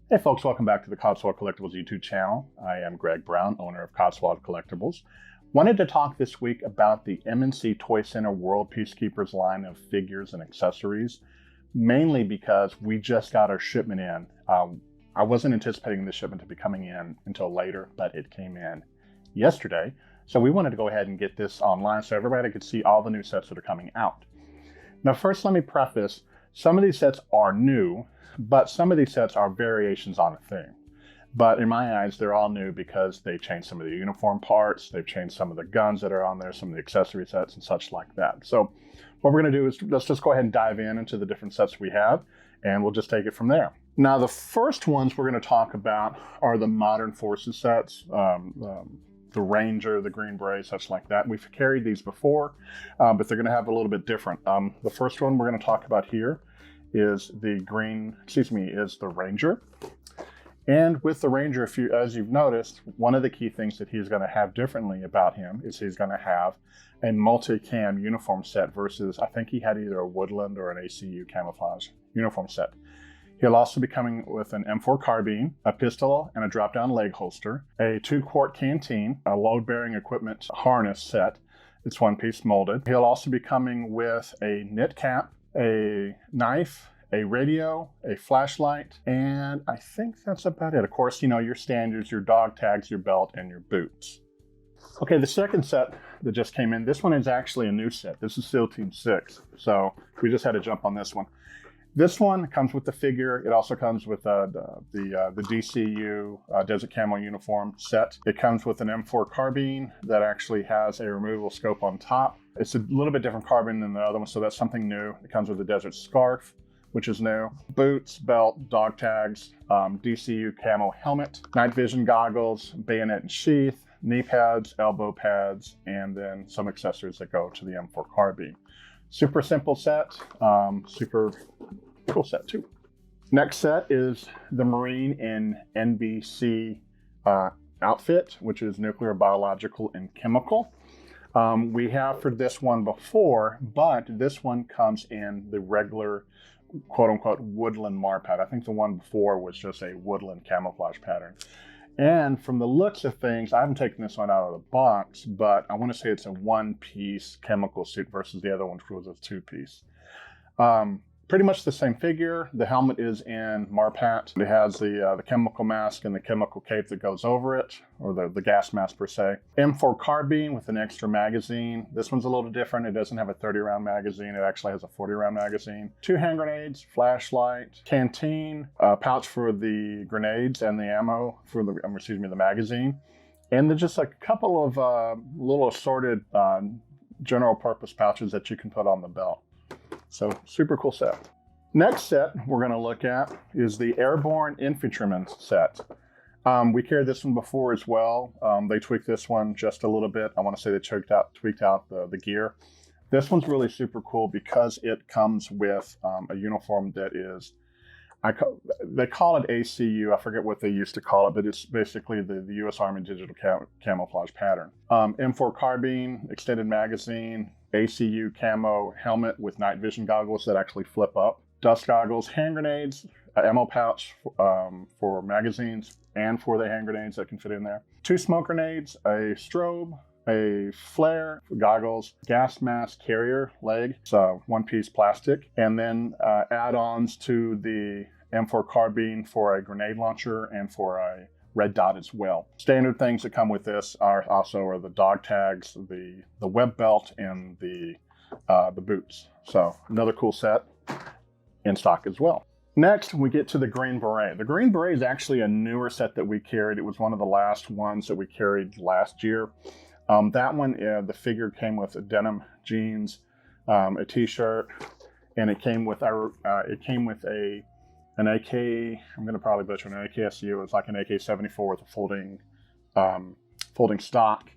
Hey folks, welcome back to the Cotswold Collectibles YouTube channel. I am Greg Brown, owner of Cotswold Collectibles. Wanted to talk this week about the M&C Toy Center World Peacekeepers line of figures and accessories, mainly because we just got our shipment in. I wasn't anticipating this shipment to be coming in until later, but it came in yesterday. So we wanted to go ahead and get this online so everybody could see all the new sets that are coming out. Now first, let me preface, some of these sets are new, but some of these sets are variations on a theme. But in my eyes, they're all new because they've changed some of the uniform parts, they've changed some of the guns that are on there, some of the accessory sets and such like that. So what we're going to do is let's just go ahead and dive into the different sets we have, and we'll just take it from there. Now, the first ones we're going to talk about are the Modern Forces sets, the Ranger, the Green Beret, such like that. We've carried these before, but they're going to have a little bit different. The first one we're going to talk about here is the Ranger. And with the Ranger, as you've noticed, one of the key things that he's going to have differently about him is he's going to have a multi-cam uniform set versus, I think he had either a Woodland or an ACU camouflage uniform set. He'll also be coming with an M4 carbine, a pistol, and a drop-down leg holster, a 2-quart canteen, a load-bearing equipment harness set. It's one-piece molded. He'll also be coming with a knit cap, a knife, a radio, a flashlight, and I think that's about it. Of course, you know, your standards, your dog tags, your belt, and your boots. Okay, the second set that just came in, this one is actually a new set. This is SEAL Team 6, so we just had to jump on this one. This one comes with the figure. It also comes with the DCU Desert Camo uniform set. It comes with an M4 carbine that actually has a removable scope on top. It's a little bit different carbine than the other one, so that's something new. It comes with a desert scarf, which is new. Boots, belt, dog tags, DCU camo helmet, night vision goggles, bayonet and sheath, knee pads, elbow pads, and then some accessories that go to the M4 carbine. Super simple set, super cool set too. Next set is the Marine and NBC outfit, which is nuclear, biological, and chemical. We have for this one before, but this one comes in the regular quote-unquote woodland marpad. I think the one before was just a woodland camouflage pattern. And from the looks of things, I haven't taken this one out of the box, but I want to say it's a one-piece chemical suit versus the other one was a two-piece. Pretty much the same figure. The helmet is in Marpat. It has the chemical mask and the chemical cape that goes over it, or the gas mask per se. M4 carbine with an extra magazine. This one's a little different. It doesn't have a 30-round magazine. It actually has a 40-round magazine. 2 hand grenades, flashlight, canteen, pouch for the grenades and the ammo for the magazine. And then just a couple of little assorted general purpose pouches that you can put on the belt. So super cool set. Next set we're going to look at is the Airborne Infantryman set. We carried this one before as well. They tweaked this one just a little bit. I want to say they tweaked out the gear. This one's really super cool because it comes with a uniform that is, they call it ACU. I forget what they used to call it, but it's basically the U.S. Army digital camouflage pattern. M4 carbine, extended magazine, ACU camo helmet with night vision goggles that actually flip up, dust goggles, hand grenades, ammo pouch for magazines and for the hand grenades that can fit in there, 2 smoke grenades, a strobe, a flare, goggles, gas mask carrier leg, so one-piece plastic, and then add-ons to the M4 carbine for a grenade launcher and for a red dot as well. Standard things that come with this are the dog tags, the web belt, and the boots. So another cool set in stock as well. Next, we get to the Green Beret. The Green Beret is actually a newer set that we carried. It was one of the last ones that we carried last year. That one, the figure came with denim jeans, a t-shirt, and it came with an AK, I'm going to probably butcher an AKSU. It's like an AK-74 with a folding stock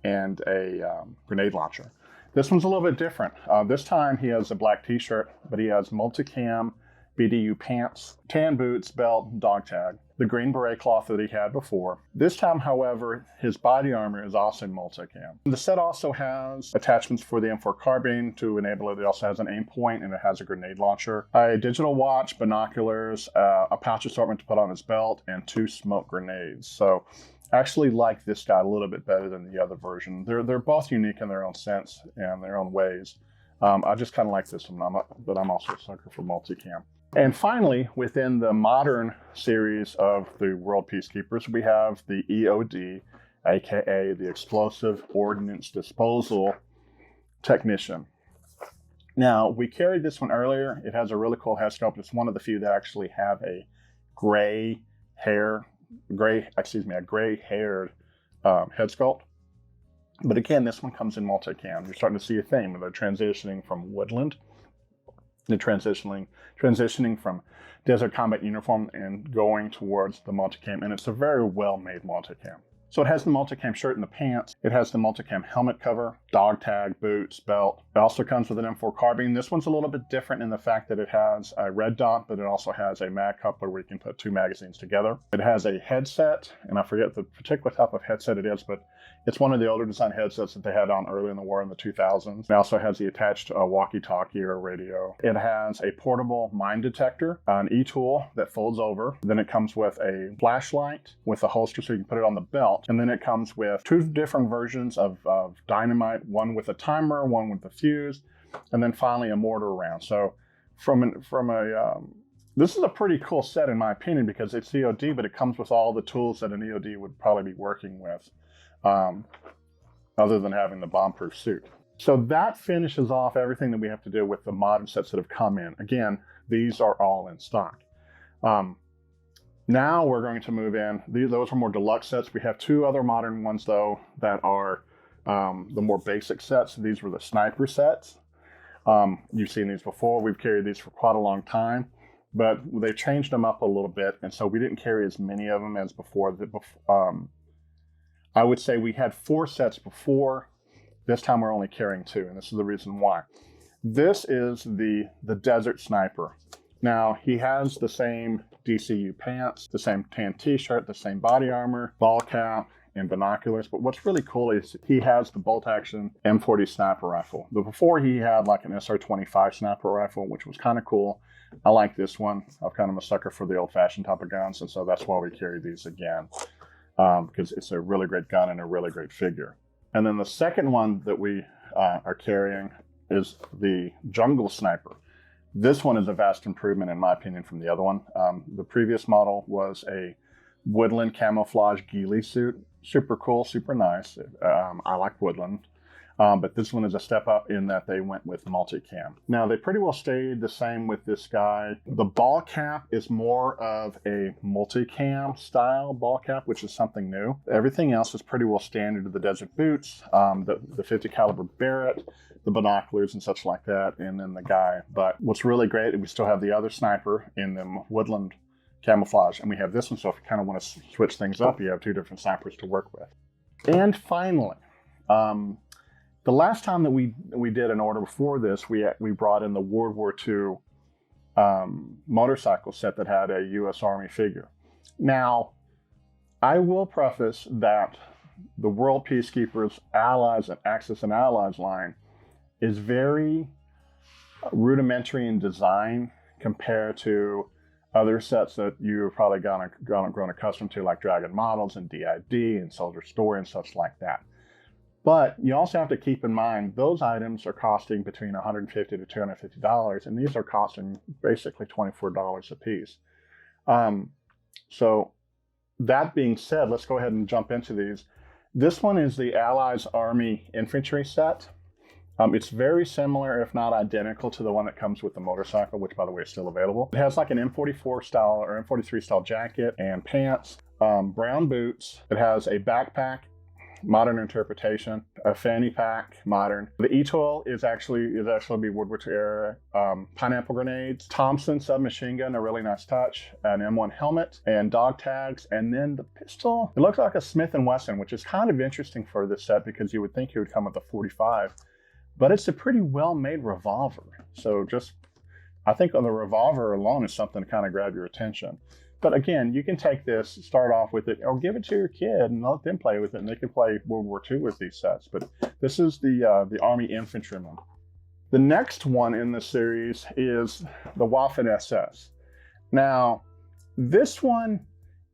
and a grenade launcher. This one's a little bit different. This time he has a black t-shirt, but he has multicam BDU pants, tan boots, belt, dog tag, the green beret cloth that he had before. This time, however, his body armor is also multicam. The set also has attachments for the M4 carbine to enable it. It also has an aim point and it has a grenade launcher, a digital watch, binoculars, a pouch assortment to put on his belt, and 2 smoke grenades. So I actually like this guy a little bit better than the other version. They're both unique in their own sense and their own ways. I just kind of like this one, but I'm also a sucker for multicam. And finally, within the modern series of the World Peacekeepers, we have the EOD, aka the Explosive Ordnance Disposal Technician. Now, we carried this one earlier. It has a really cool head sculpt. It's one of the few that actually have a gray-haired head sculpt. But again, this one comes in multicam. You're starting to see a theme. They're transitioning from woodland, they're transitioning from desert combat uniform and going towards the multicam. And it's a very well-made multicam. So it has the multicam shirt and the pants. It has the multicam helmet cover, dog tag, boots, belt. It also comes with an M4 carbine. This one's a little bit different in the fact that it has a red dot, but it also has a mag coupler where you can put 2 magazines together. It has a headset, and I forget the particular type of headset it is, but it's one of the older design headsets that they had on early in the war in the 2000s. It also has the attached walkie-talkie or radio. It has a portable mine detector, an e-tool that folds over. Then it comes with a flashlight with a holster so you can put it on the belt. And then it comes with 2 different versions of dynamite, one with a timer, one with a fuse, and then finally a mortar round. So this is a pretty cool set in my opinion because it's EOD, but it comes with all the tools that an EOD would probably be working with. Other than having the bomb-proof suit. So that finishes off everything that we have to do with the modern sets that have come in. Again, these are all in stock. Now we're going to move in. Those are more deluxe sets. We have 2 other modern ones, though, that are the more basic sets. These were the sniper sets. You've seen these before. We've carried these for quite a long time, but they changed them up a little bit, and so we didn't carry as many of them as before. I would say we had 4 sets before. This time we're only carrying 2, and this is the reason why. This is the Desert Sniper. Now, he has the same DCU pants, the same tan t-shirt, the same body armor, ball cap, and binoculars. But what's really cool is he has the bolt-action M40 sniper rifle. But before he had like an SR-25 sniper rifle, which was kind of cool. I like this one. I'm kind of a sucker for the old-fashioned type of guns, and so that's why we carry these again. Because it's a really great gun and a really great figure. And then the second one that we are carrying is the Jungle Sniper. This one is a vast improvement, in my opinion, from the other one. The previous model was a woodland camouflage ghillie suit. Super cool, super nice. I like woodland. But this one is a step up in that they went with multicam. Now, they pretty well stayed the same with this guy. The ball cap is more of a multicam style ball cap, which is something new. Everything else is pretty well standard to the desert boots, the 50 caliber Barrett, the binoculars and such like that, and then the guy. But what's really great is we still have the other sniper in the woodland camouflage, and we have this one, so if you kind of want to switch things up, you have 2 different snipers to work with. And finally, the last time that we did an order before this, we brought in the World War II motorcycle set that had a U.S. Army figure. Now, I will preface that the World Peacekeepers Allies and Axis and Allies line is very rudimentary in design compared to other sets that you've probably grown accustomed to, like Dragon Models and DID and Soldier Story and such like that. But you also have to keep in mind, those items are costing between $150 to $250, and these are costing basically $24 a piece. So that being said, let's go ahead and jump into these. This one is the Allies Army Infantry set. It's very similar, if not identical, to the one that comes with the motorcycle, which, by the way, is still available. It has like an M44 style or M43 style jacket and pants, brown boots. It has a backpack, modern interpretation, a fanny pack, modern. The e-tool is actually be World War II era pineapple grenades, Thompson submachine gun, a really nice touch, an M1 helmet, and dog tags, and then the pistol. It looks like a Smith & Wesson, which is kind of interesting for this set because you would think it would come with a 45, but it's a pretty well-made revolver. So just I think the revolver alone is something to kind of grab your attention. But again, you can take this, start off with it, or give it to your kid and let them play with it, and they can play World War II with these sets. But this is the Army Infantryman. The next one in the series is the Waffen SS. Now, this one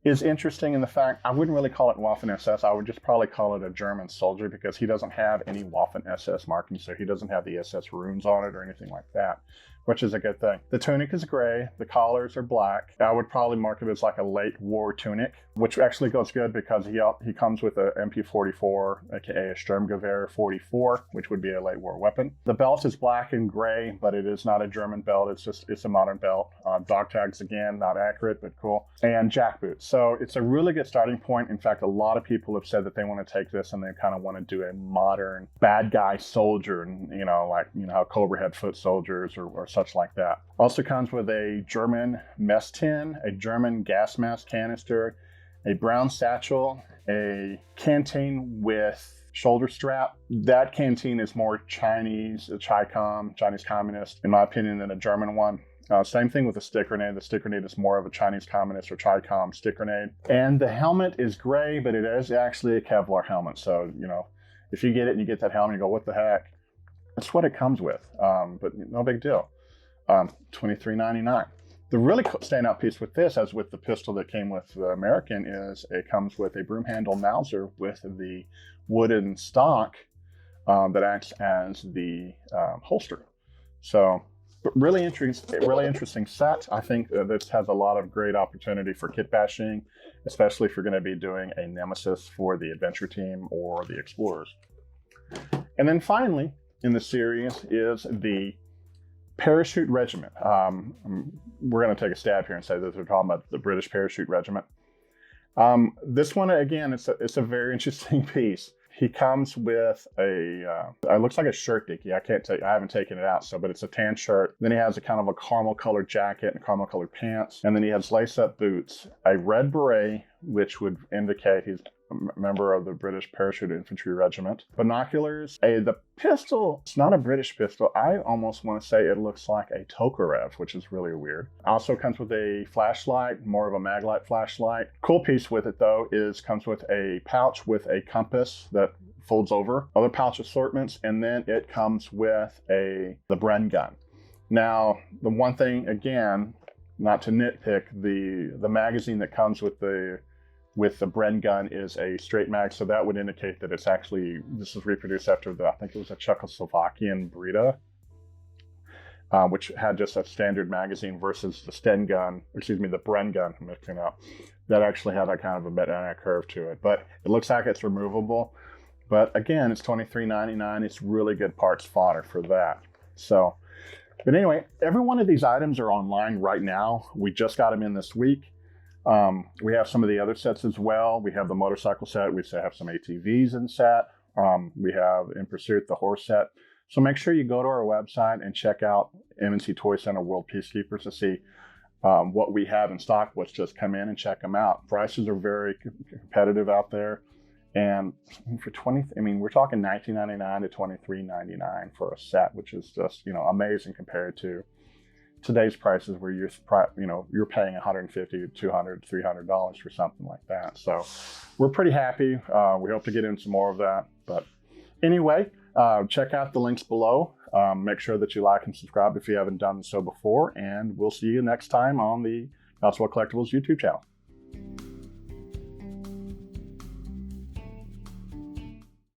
is interesting in the fact, I wouldn't really call it Waffen SS, I would just probably call it a German soldier, because he doesn't have any Waffen SS marking, so he doesn't have the SS runes on it or anything like that, which is a good thing. The tunic is gray, the collars are black. I would probably mark it as like a late war tunic, which actually goes good because he comes with a MP44, aka a Sturmgewehr 44, which would be a late war weapon. The belt is black and gray, but it is not a German belt, it's a modern belt. Dog tags, again, not accurate, but cool. And jack boots. So it's a really good starting point. In fact, a lot of people have said that they want to take this and they kind of want to do a modern bad guy soldier, and like how Cobra had foot soldiers or such like that. Also comes with a German mess tin, a German gas mask canister, a brown satchel, a canteen with shoulder strap. That canteen is more Chinese, Chinese communist, in my opinion, than a German one. Same thing with the stick grenade. The stick grenade is more of a Chinese communist or Chi-Com stick grenade. And the helmet is gray, but it is actually a Kevlar helmet. So, if you get it and you get that helmet, you go, what the heck? That's what it comes with, but no big deal. $23.99. The really standout piece with this, as with the pistol that came with the American, is it comes with a broom handle Mauser with the wooden stock that acts as the holster. So, really interesting set. I think this has a lot of great opportunity for kit bashing, especially if you're going to be doing a nemesis for the adventure team or the explorers. And then finally in the series is the Parachute Regiment. We're going to take a stab here and say that we're talking about the British Parachute Regiment. This one, again, it's a very interesting piece. He comes with it looks like a shirt dicky. I haven't taken it out, but it's a tan shirt. Then he has a kind of a caramel colored jacket and caramel colored pants. And then he has lace up boots, a red beret, which would indicate he's a member of the British Parachute Infantry Regiment. Binoculars, the pistol, it's not a British pistol. I almost want to say it looks like a Tokarev, which is really weird. Also comes with a flashlight, more of a MacLeod flashlight. Cool piece with it though comes with a pouch with a compass that folds over, other pouch assortments, and then it comes with the Bren gun. Now, the one thing, again, not to nitpick, the magazine that comes with the Bren gun is a straight mag, so that would indicate that this is reproduced after I think it was a Czechoslovakian Breda, which had just a standard magazine versus the the Bren gun, I'm mixing up, that actually had that kind of a banana curve to it. But it looks like it's removable. But again, it's $23.99. It's really good parts fodder for that. So, but anyway, every one of these items are online right now. We just got them in this week. We have some of the other sets as well. We have the motorcycle set. We have some ATVs in set. We have In Pursuit, the horse set. So make sure you go to our website and check out M&C Toy Center World Peacekeepers to see what we have in stock, what's just come in, and check them out. Prices are very competitive out there. And for we're talking $19.99 to $23.99 for a set, which is just, amazing compared to today's prices where you're paying $150, $200, $300 for something like that. So we're pretty happy. We hope to get in some more of that. But anyway, check out the links below. Make sure that you like and subscribe if you haven't done so before. And we'll see you next time on the Cotswold Collectibles YouTube channel.